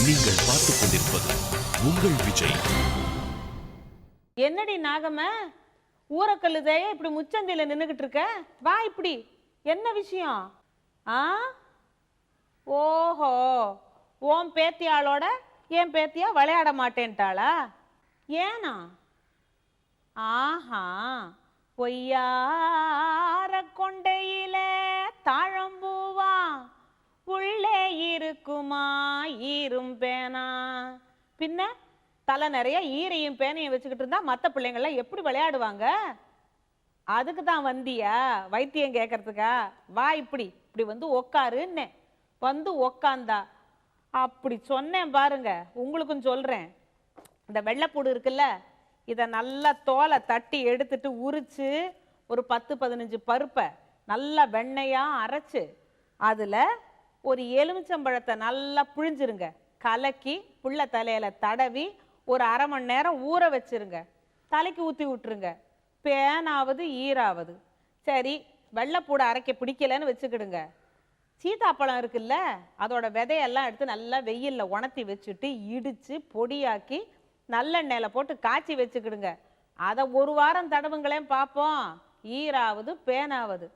நீங்கள் பார்த்துக் கொண்டிருப்பது உங்கள் விஜய். என்னடி நாகம ஊரக்கல்லுதைய இப்படி முச்சந்தில நின்னுகிட்டு இருக்க? வா இப்படி. என்ன விஷயம்? ஆ ஓஹோ, ஓம் பேத்தியாளோட என் பேத்தியா விளையாட மாட்டேன்ட்டாளா? ஏனா? ஆஹா, பொய்யார கொண்டையில தாழம்பூவா உள்ளே இருக்குமா ஈரும் பேனா. பின்ன தலை நிறைய ஈரையும் பேனையும் வச்சுக்கிட்டு இருந்தா மற்ற பிள்ளைங்கள்லாம் எப்படி விளையாடுவாங்க? அதுக்கு தான் வந்தியா வைத்தியம் கேட்கறதுக்கா? வா இப்படி இப்படி வந்து உக்காருன்னு வந்து உக்காந்தா அப்படி சொன்னேன் பாருங்க. உங்களுக்கும் சொல்றேன். இந்த வெள்ளைப்பூடு இருக்குல்ல, இதை நல்லா தோலை தட்டி எடுத்துட்டு உரிச்சு ஒரு 10-15 பருப்பை நல்லா வெண்ணையா அரைச்சு அதில் ஒரு எலுமிச்சம்பழத்தை நல்லா புழிஞ்சிருங்க. கலக்கி புள்ள தலையில தடவி ஒரு அரை மணி நேரம் ஊற வச்சிருங்க. தலைக்கு ஊற்றி விட்டுருங்க. பேனாவது ஈராவது. சரி, வெள்ளைப்பூடை அரைக்க பிடிக்கலன்னு வச்சுக்கிடுங்க. சீத்தாப்பழம் இருக்குல்ல, அதோட விதையெல்லாம் எடுத்து நல்லா வெயிலில் உணர்த்தி வச்சுட்டு இடித்து பொடியாக்கி நல்லெண்ணெயில் போட்டு காய்ச்சி வச்சுக்கிடுங்க. அதை ஒரு வாரம் தடவுங்களேன் பார்ப்போம், ஈராவது பேனாவது.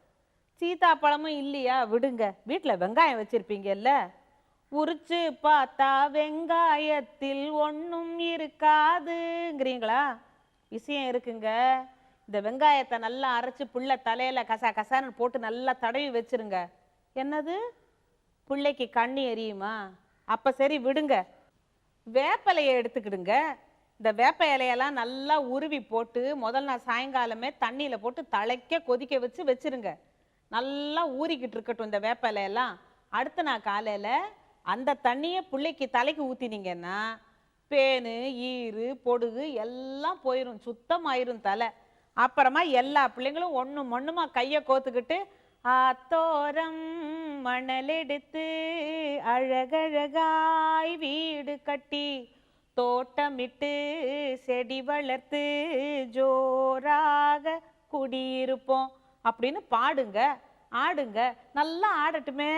சீத்தாப்பழமும் இல்லையா விடுங்க, வீட்டில் வெங்காயம் வச்சுருப்பீங்கல்ல, உரிச்சு பார்த்தா வெங்காயத்தில் ஒன்றும் இருக்காதுங்கிறீங்களா? விஷயம் இருக்குங்க. இந்த வெங்காயத்தை நல்லா அரைச்சி புள்ள தலையில் கசா கசான்னு போட்டு நல்லா தடவி வச்சிருங்க. என்னது, பிள்ளைக்கு கண்ணி எரியுமா? அப்போ சரி விடுங்க. வேப்பலையை எடுத்துக்கிடுங்க. இந்த வேப்ப இலையெல்லாம் நல்லா உருவி போட்டு முதல் நாள் சாயங்காலமே தண்ணியில் போட்டு தலைக்க கொதிக்க வச்சு வச்சிருங்க. நல்லா ஊறிக்கிட்டு இருக்கட்டும் இந்த வேப்ப இலையெல்லாம். அடுத்த நாள் காலையில் அந்த தண்ணியை பிள்ளைக்கு தலைக்கு ஊற்றினீங்கன்னா பேனு ஈரு பொடுகு எல்லாம் போயிடும், சுத்தமாயிரும் தலை. அப்புறமா எல்லா பிள்ளைங்களும் ஒன்றுமா கையை கோத்துக்கிட்டு ஆத்தோரம் மணல் எடுத்து அழகழகாய் வீடு கட்டி தோட்டமிட்டு செடி வளர்த்து ஜோராக குடியிருப்போம் அப்படின்னு பாடுங்க, ஆடுங்க. நல்லா ஆடட்டுமே.